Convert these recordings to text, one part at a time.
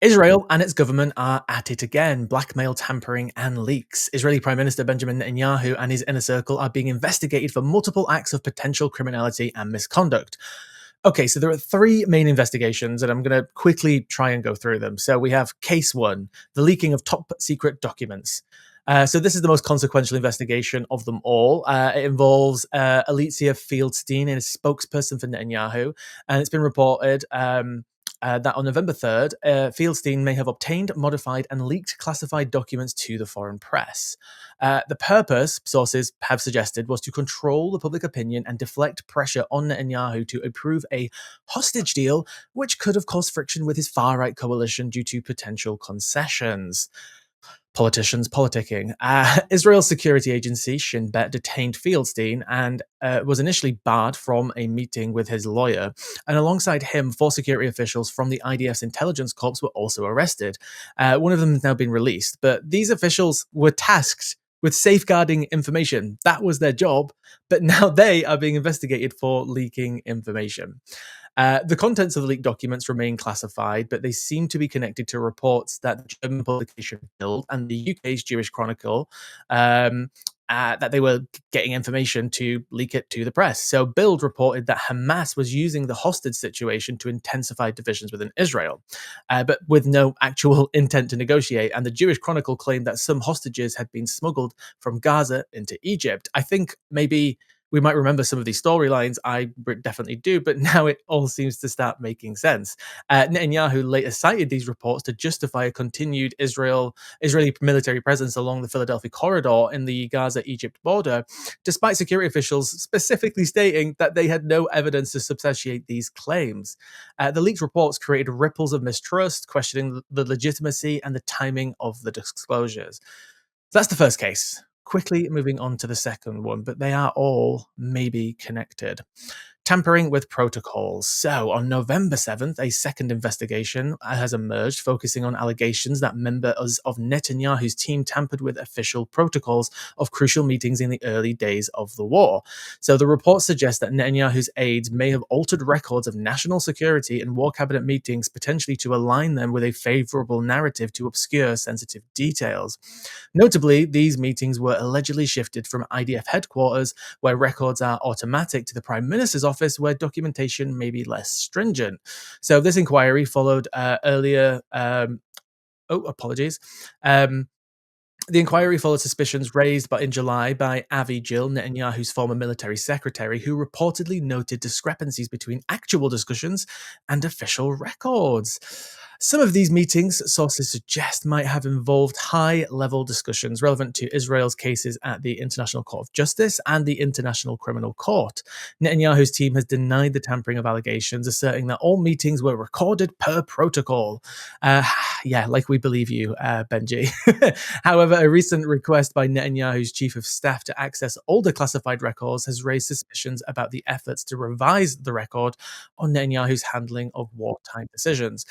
Israel and its government are at it again. Blackmail, tampering, and leaks. Israeli Prime Minister Benjamin Netanyahu and his inner circle are being investigated for multiple acts of potential criminality and misconduct. Okay, so there are three main investigations, and I'm going to quickly try and go through them. So we have case one, the leaking of top secret documents. So this is the most consequential investigation of them all. It involves Alicia Fieldstein, a spokesperson for Netanyahu, and it's been reported that on November 3rd, Fieldstein may have obtained, modified, and leaked classified documents to the foreign press. The purpose, sources have suggested, was to control the public opinion and deflect pressure on Netanyahu to approve a hostage deal, which could have caused friction with his far right coalition due to potential concessions. Politicians politicking. Israel's security agency, Shin Bet, detained Fieldstein and was initially barred from a meeting with his lawyer. And alongside him, four security officials from the IDF's intelligence corps were also arrested. One of them has now been released, but these officials were tasked with safeguarding information. That was their job, but now they are being investigated for leaking information. The contents of the leaked documents remain classified, but they seem to be connected to reports that the German publication Bild and the UK's Jewish Chronicle that they were getting information to leak it to the press. So Bild reported that Hamas was using the hostage situation to intensify divisions within Israel, but with no actual intent to negotiate. And the Jewish Chronicle claimed that some hostages had been smuggled from Gaza into Egypt. I think maybe we might remember some of these storylines. I definitely do, but now it all seems to start making sense. Netanyahu later cited these reports to justify a continued Israeli military presence along the Philadelphia corridor in the Gaza-Egypt border, despite security officials specifically stating that they had no evidence to substantiate these claims. The leaked reports created ripples of mistrust, questioning the legitimacy and the timing of the disclosures. So that's the first case. Quickly moving on to the second one, but they are all maybe connected. Tampering with protocols. So, on November 7th, a second investigation has emerged focusing on allegations that members of Netanyahu's team tampered with official protocols of crucial meetings in the early days of the war. So, the report suggests that Netanyahu's aides may have altered records of national security and war cabinet meetings, potentially to align them with a favorable narrative to obscure sensitive details. Notably, these meetings were allegedly shifted from IDF headquarters, where records are automatic, to the Prime Minister's office, where documentation may be less stringent. So this inquiry followed earlier. Apologies. The inquiry followed suspicions raised in July by Avi Gil, Netanyahu's former military secretary, who reportedly noted discrepancies between actual discussions and official records. Some of these meetings, sources suggest, might have involved high-level discussions relevant to Israel's cases at the International Court of Justice and the International Criminal Court. Netanyahu's team has denied the tampering of allegations, asserting that all meetings were recorded per protocol. Yeah, like we believe you, Benji. However, a recent request by Netanyahu's chief of staff to access older classified records has raised suspicions about the efforts to revise the record on Netanyahu's handling of wartime decisions.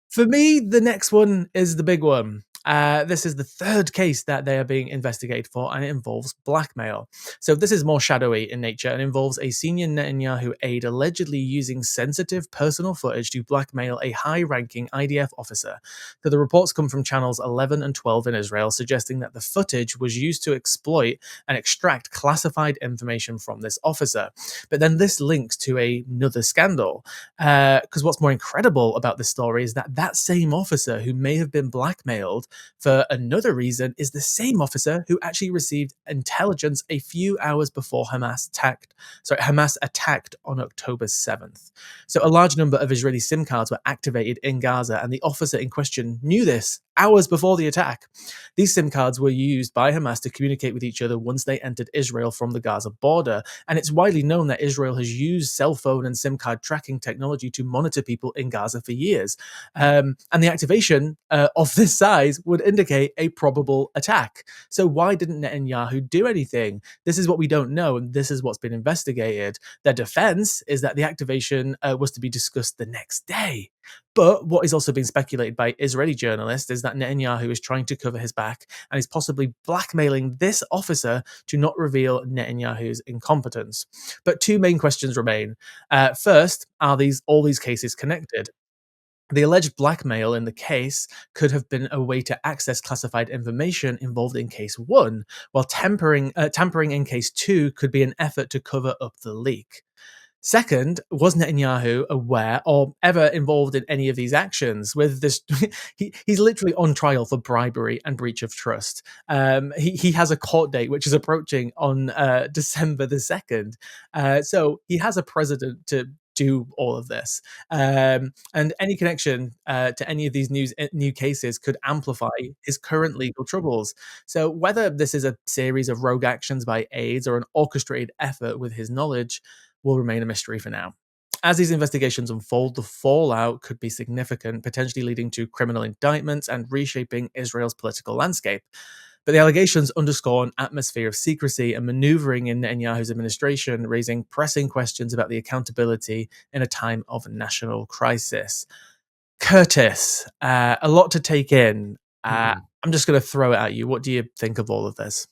For me, the next one is the big one. This is the third case that they are being investigated for, and it involves blackmail. So this is more shadowy in nature and involves a senior Netanyahu aide allegedly using sensitive personal footage to blackmail a high-ranking IDF officer. So the reports come from channels 11 and 12 in Israel, suggesting that the footage was used to exploit and extract classified information from this officer. But then this links to another scandal, because what's more incredible about this story is that that same officer who may have been blackmailed for another reason is the same officer who actually received intelligence a few hours before Hamas attacked on October 7th. So a large number of Israeli SIM cards were activated in Gaza, and the officer in question knew this hours before the attack. These SIM cards were used by Hamas to communicate with each other once they entered Israel from the Gaza border, and it's widely known that Israel has used cell phone and SIM card tracking technology to monitor people in Gaza for years. And the activation of this size would indicate a probable attack. So why didn't Netanyahu do anything? This is what we don't know, and this is what's been investigated. Their defense is that the activation was to be discussed the next day. But what is also being speculated by Israeli journalists is that Netanyahu is trying to cover his back and is possibly blackmailing this officer to not reveal Netanyahu's incompetence. But two main questions remain. First, are all these cases connected? The alleged blackmail in the case could have been a way to access classified information involved in case one, while tampering in case two could be an effort to cover up the leak. Second, was Netanyahu aware or ever involved in any of these actions? With this, he's literally on trial for bribery and breach of trust. He has a court date which is approaching on December the 2nd. So he has a precedent to do all of this. And any connection to any of these new cases could amplify his current legal troubles. So whether this is a series of rogue actions by aides or an orchestrated effort with his knowledge will remain a mystery for now. As these investigations unfold, the fallout could be significant, potentially leading to criminal indictments and reshaping Israel's political landscape. But the allegations underscore an atmosphere of secrecy and maneuvering in Netanyahu's administration, raising pressing questions about the accountability in a time of national crisis. Curtis, a lot to take in. Mhm. I'm just going to throw it at you. What do you think of all of this?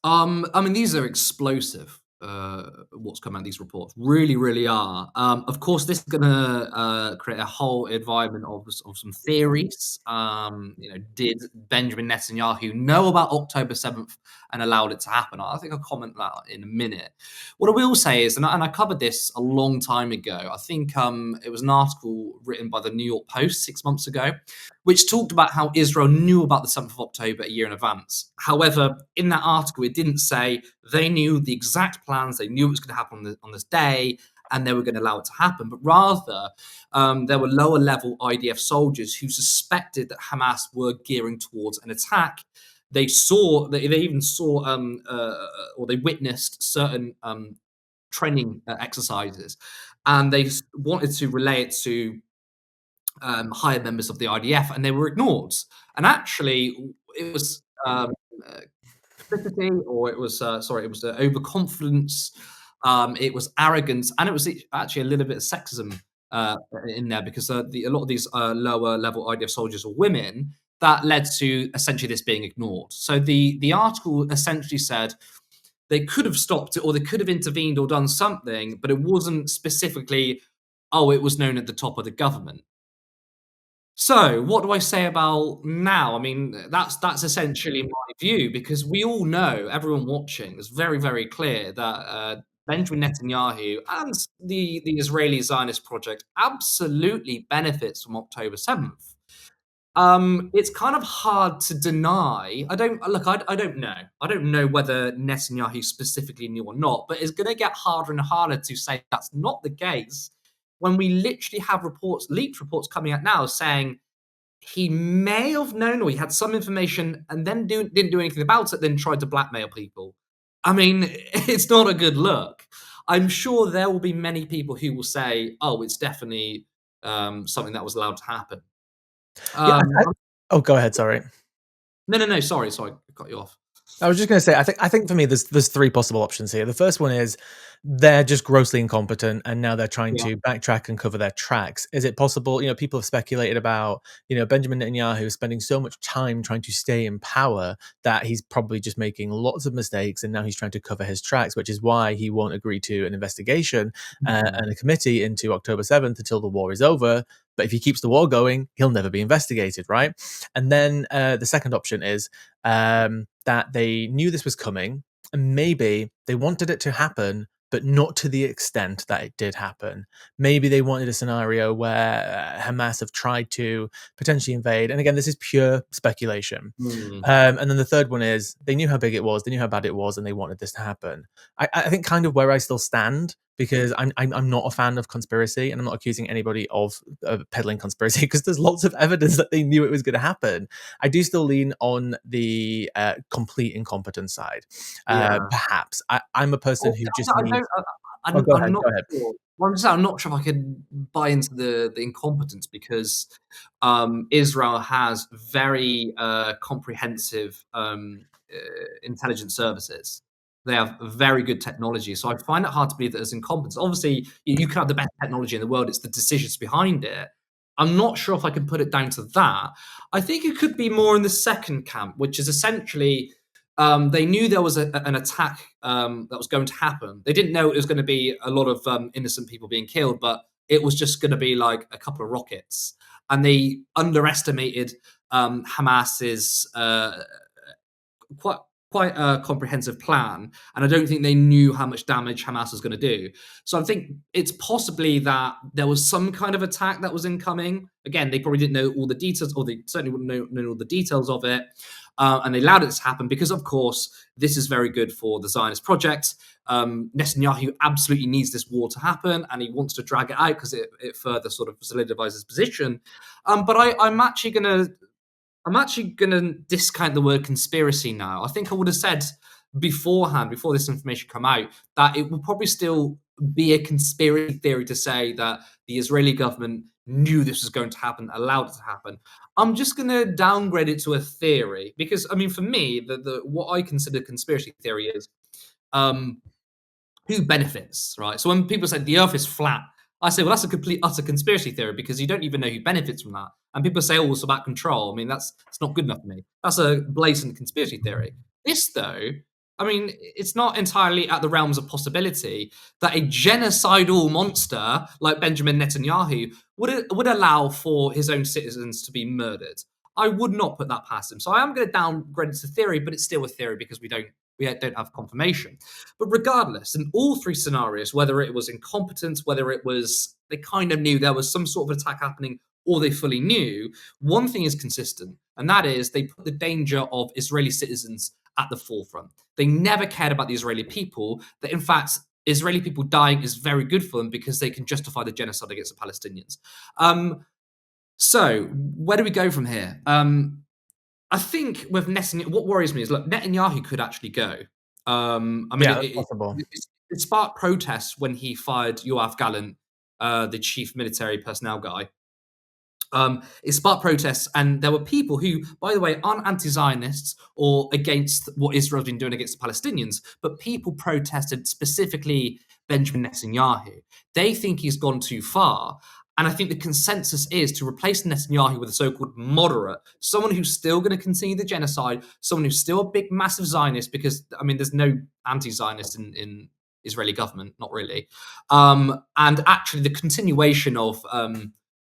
I mean, these are explosive. What's come out of these reports really, really are. Of course, this is going to create a whole environment of some theories. Did Benjamin Netanyahu know about October 7th and allowed it to happen? I think I'll comment that in a minute. What I will say is, and I covered this a long time ago. I think it was an article written by the New York Post 6 months ago, which talked about how Israel knew about the 7th of October a year in advance. However, in that article, it didn't say they knew the exact plans, they knew it was going to happen on this day, and they were going to allow it to happen. But rather, there were lower level IDF soldiers who suspected that Hamas were gearing towards an attack. They even saw, or they witnessed certain training exercises, and they wanted to relay it to higher members of the IDF, and they were ignored. And actually, it was complicity, or it was it was overconfidence, it was arrogance, and it was actually a little bit of sexism in there because a lot of these lower level IDF soldiers are women. That led to essentially this being ignored. So the article essentially said they could have stopped it, or they could have intervened or done something, but it wasn't specifically. Oh, it was known at the top of the government. So, what do I say about now? I mean, that's essentially my view because we all know, everyone watching is very, very clear that Benjamin Netanyahu and the Israeli Zionist project absolutely benefits from October 7th. It's kind of hard to deny. I don't know. I don't know whether Netanyahu specifically knew or not, but it's going to get harder and harder to say that's not the case when we literally have leaked reports coming out now saying he may have known or he had some information and then didn't do anything about it, then tried to blackmail people. I mean, it's not a good look. I'm sure there will be many people who will say, "Oh, it's definitely something that was allowed to happen." Yeah. Um, Oh, go ahead. Sorry. no, no, no. Sorry, I cut you off. I was just going to say, I think for me, there's three possible options here. The first one is they're just grossly incompetent, and now they're trying Yeah. to backtrack and cover their tracks. Is it possible? People have speculated about Benjamin Netanyahu spending so much time trying to stay in power that he's probably just making lots of mistakes, and now he's trying to cover his tracks, which is why he won't agree to an investigation Mhm. and a committee into October 7th until the war is over. But if he keeps the war going, he'll never be investigated, right? And then the second option is that they knew this was coming, and maybe they wanted it to happen, but not to the extent that it did happen. Maybe they wanted a scenario where Hamas have tried to potentially invade. And again, this is pure speculation. Mm. And then the third one is they knew how big it was, they knew how bad it was, and they wanted this to happen. I think kind of where I still stand, because I'm not a fan of conspiracy, and I'm not accusing anybody of peddling conspiracy because there's lots of evidence that they knew it was going to happen. I do still lean on the complete incompetence side. Yeah. Perhaps I'm a person Also, who just I don't. needs. Oh, go I'm ahead. not Go ahead. sure. Well, I'm not sure if I can buy into the incompetence because Israel has very comprehensive intelligence services. They have very good technology, so I find it hard to believe that there's incompetence. Obviously, you can have the best technology in the world; it's the decisions behind it. I'm not sure if I can put it down to that. I think it could be more in the second camp, which is essentially they knew there was an attack that was going to happen. They didn't know it was going to be a lot of innocent people being killed, but it was just going to be like a couple of rockets, and they underestimated Hamas's quite quite a comprehensive plan, and I don't think they knew how much damage Hamas was going to do. So I think it's possibly that there was some kind of attack that was incoming. Again, they probably didn't know all the details, or they certainly wouldn't know all the details of it, and they allowed it to happen because, of course, this is very good for the Zionist project. Netanyahu absolutely needs this war to happen, and he wants to drag it out because it further sort of solidifies his position. But I'm actually going to discount the word conspiracy now. I think I would have said beforehand, before this information come out, that it would probably still be a conspiracy theory to say that the Israeli government knew this was going to happen, allowed it to happen. I'm just going to downgrade it to a theory because, I mean, for me, the what I consider conspiracy theory is um, who benefits, right? So when people say the Earth is flat, I say, well, that's a complete utter conspiracy theory because you don't even know who benefits from that. And people say, oh, it's about control. I mean, that's not good enough for me. That's a blatant conspiracy theory. This, though, I mean, it's not entirely at the realms of possibility that a genocidal monster like Benjamin Netanyahu would allow for his own citizens to be murdered. I would not put that past him. So I am going to downgrade it to theory, but it's still a theory because we don't have confirmation. But regardless, in all three scenarios, whether it was incompetence, whether it was they kind of knew there was some sort of attack happening, or they fully knew, one thing is consistent, and that is they put the danger of Israeli citizens at the forefront. They never cared about the Israeli people. That in fact, Israeli people dying is very good for them because they can justify the genocide against the Palestinians. So where do we go from here? I think with Netanyahu, what worries me is look, Netanyahu could actually go. I mean, Yeah, that's possible. it sparked protests when he fired Yoav Gallant, the chief military personnel guy. It sparked protests, and there were people who, by the way, aren't anti-Zionists or against what Israel's been doing against the Palestinians, but people protested specifically Benjamin Netanyahu. They think he's gone too far. And I think the consensus is to replace Netanyahu with a so-called moderate, someone who's still going to continue the genocide, someone who's still a big, massive Zionist, because, I mean, there's no anti-Zionist in Israeli government, not really. And actually, the continuation of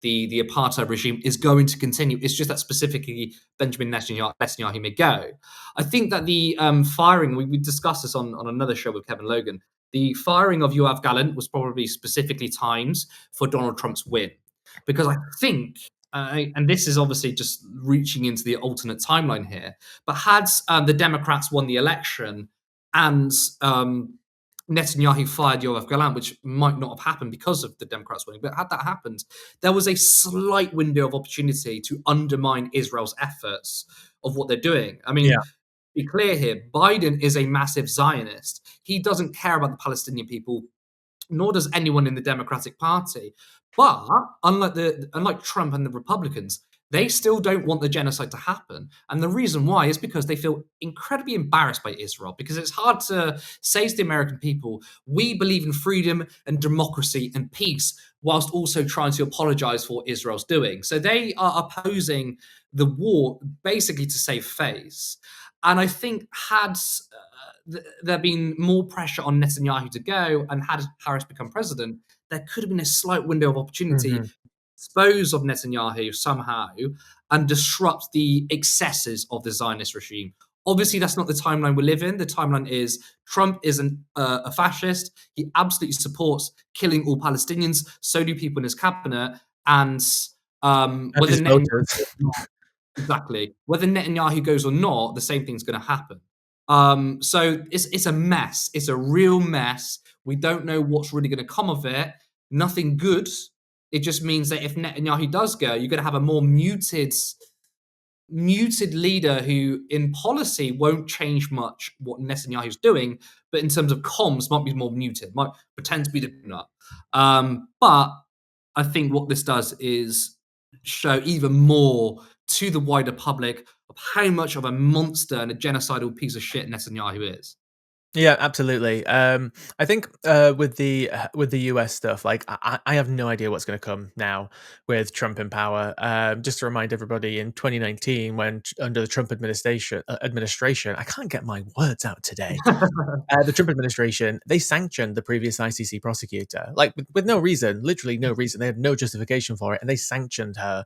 the apartheid regime is going to continue. It's just that specifically Benjamin Netanyahu may go. I think that the firing, we discussed this on another show with Kevin Logan, the firing of Yoav Gallant was probably specifically timed for Donald Trump's win. Because I think, and this is obviously just reaching into the alternate timeline here, but had the Democrats won the election and Netanyahu fired Yoav Gallant, which might not have happened because of the Democrats winning. But had that happened, there was a slight window of opportunity to undermine Israel's efforts of what they're doing. I mean, Yeah. be clear here, Biden is a massive Zionist. He doesn't care about the Palestinian people, nor does anyone in the Democratic Party. But unlike Trump and the Republicans, they still don't want the genocide to happen. And the reason why is because they feel incredibly embarrassed by Israel, because it's hard to say to the American people, we believe in freedom and democracy and peace, whilst also trying to apologize for what Israel's doing. So they are opposing the war basically to save face. And I think had there been more pressure on Netanyahu to go and had Harris become president, there could have been a slight window of opportunity Mhm. dispose of Netanyahu somehow and disrupt the excesses of the Zionist regime. Obviously, that's not the timeline we live in. The timeline is Trump isn't a fascist. He absolutely supports killing all Palestinians. So do people in his cabinet. And And whether his Netanyahu voters. exactly whether Netanyahu goes or not, the same thing's going to happen. So it's a mess. It's a real mess. We don't know what's really going to come of it. Nothing good. It just means that if Netanyahu does go, you're going to have a more muted leader who, in policy, won't change much what Netanyahu's doing, but in terms of comms, might be more muted. Might pretend to be the nut. But I think what this does is show even more to the wider public of how much of a monster and a genocidal piece of shit Netanyahu is. Yeah, absolutely. I think with the US stuff, like I have no idea what's going to come now with Trump in power. Just to remind everybody, in 2019, when under the Trump administration, I can't get my words out today. The Trump administration, they sanctioned the previous ICC prosecutor, like with no reason, literally no reason. They had no justification for it, and they sanctioned her,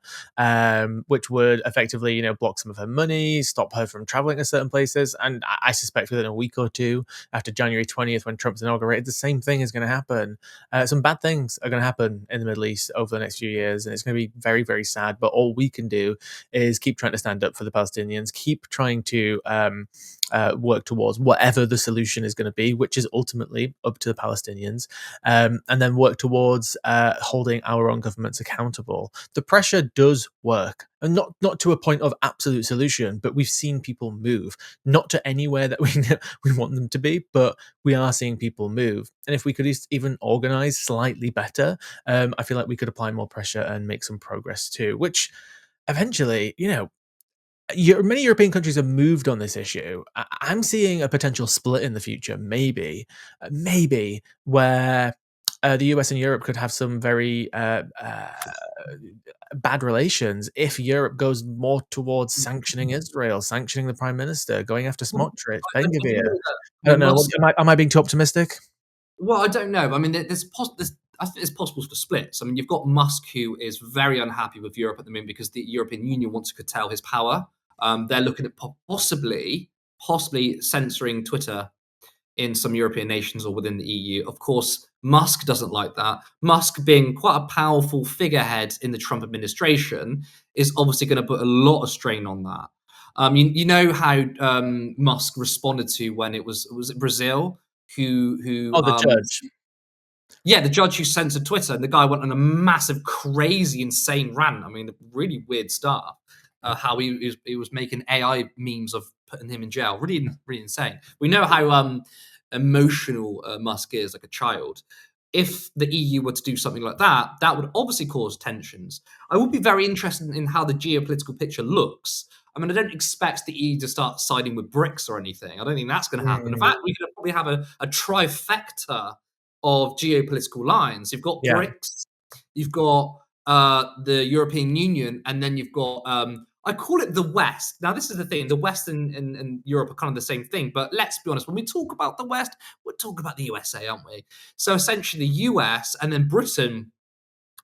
which would effectively, block some of her money, stop her from traveling to certain places. And I suspect within a week or two after January 20th, when Trump's inaugurated, the same thing is going to happen. Some bad things are going to happen in the Middle East over the next few years, and it's going to be very, very sad. But all we can do is keep trying to stand up for the Palestinians, keep trying to work towards whatever the solution is going to be, which is ultimately up to the Palestinians, and then work towards holding our own governments accountable. The pressure does work, and not to a point of absolute solution, but we've seen people move, not to anywhere that we want them to be, but we are seeing people move. And if we could even organize slightly better, I feel like we could apply more pressure and make some progress too, which eventually, many European countries have moved on this issue. I'm seeing a potential split in the future, maybe where the US and Europe could have some very bad relations if Europe goes more towards sanctioning Israel, sanctioning the prime minister, going after Well, Smotrich, I Ben-Gvir. know that, I don't know. Musk. Am I being too optimistic? Well, I don't know. I mean, there's I think there's possible for splits. I mean, you've got Musk, who is very unhappy with Europe at the moment because the European Union wants to curtail his power. They're looking at possibly censoring Twitter in some European nations or within the EU. Of course, Musk doesn't like that. Musk, being quite a powerful figurehead in the Trump administration, is obviously going to put a lot of strain on that. You know how Musk responded to when it Brazil who Oh, the judge. yeah, the judge who censored Twitter, and the guy went on a massive, crazy, insane rant. I mean, really weird stuff. How he was making AI memes of putting him in jail. Really, really insane. We know how emotional Musk is, like a child. If the EU were to do something like that, that would obviously cause tensions. I would be very interested in how the geopolitical picture looks. I mean, I don't expect the EU to start siding with BRICS or anything. I don't think that's going to happen. In Mm, fact, we could probably have a trifecta of geopolitical lines. You've got yeah. BRICS, you've got the European Union, and then you've got I call it the West. Now, this is the thing: the West and Europe are kind of the same thing. But let's be honest, when we talk about the West, we're talking about the USA, aren't we? So essentially, the US and then Britain.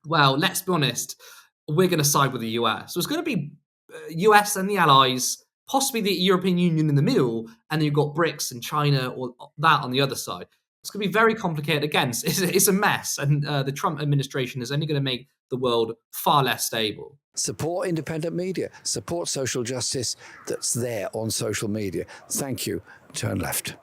Well, let's be honest, we're going to side with the US. So it's going to be US and the Allies, possibly the European Union in the middle, and then you've got BRICS and China or that on the other side. It's going to be very complicated. Again, it's a mess, and the Trump administration is only going to make the world far less stable. Support independent media, support social justice that's there on social media. Thank you. Turn left.